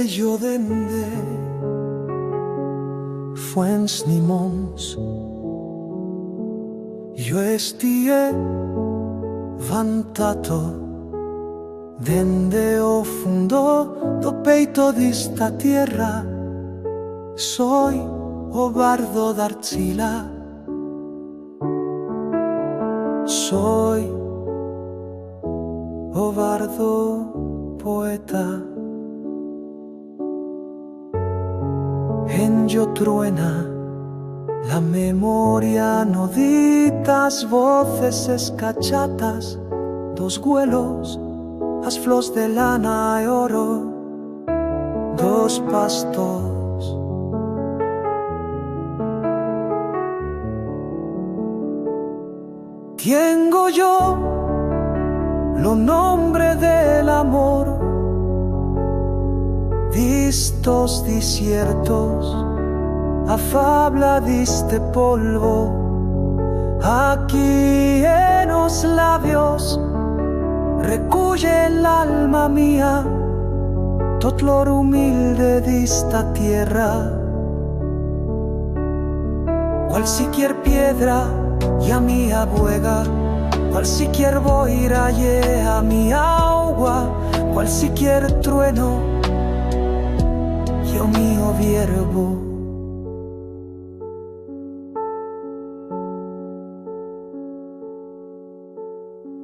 yo dende fuens ni mons. Io estie vantato dende o fundo do peito d'ista tierra. Soy o bardo d'arcila, soy o bardo poeta. En yo truena la memoria, noditas voces escachatas, dos güelos, as flos de lana e oro, dos pastos. Tengo yo lo nombre del amor, distos desiertos, afabla diste polvo, aquí en los labios recuye el alma mía, tot lor humilde dista tierra. Cual siquier piedra y a mi abuega, cual siquier boira y a mi agua, cual siquier trueno y o mío vierbo.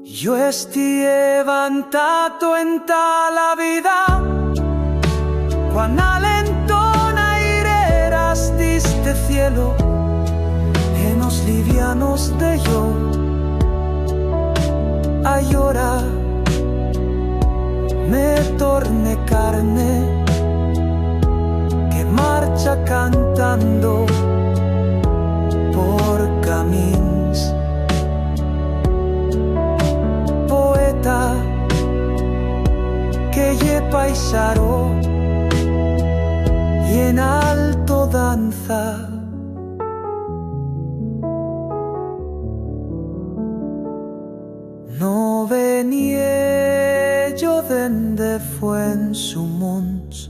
Yo estie vantato en la vida, cuan alentona ireras diste cielo, en los livianos de yo, a llorar, me torne carne, que marcha cantando por caminos. Que lle paisaro y en alto danza. No venie yo dende fuen su mons,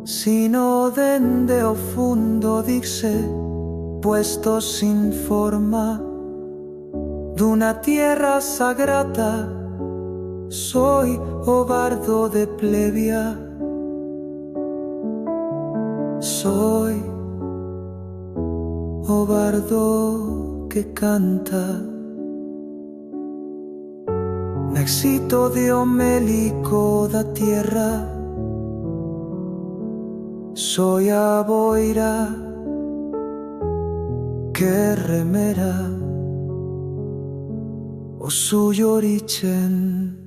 sino dende o fundo dixe, puesto sin forma d'una tierra sagrada. Soy o bardo de plebia, soy o bardo que canta. Me excito de homélico da tierra, soy a boira que remera o suyo origen.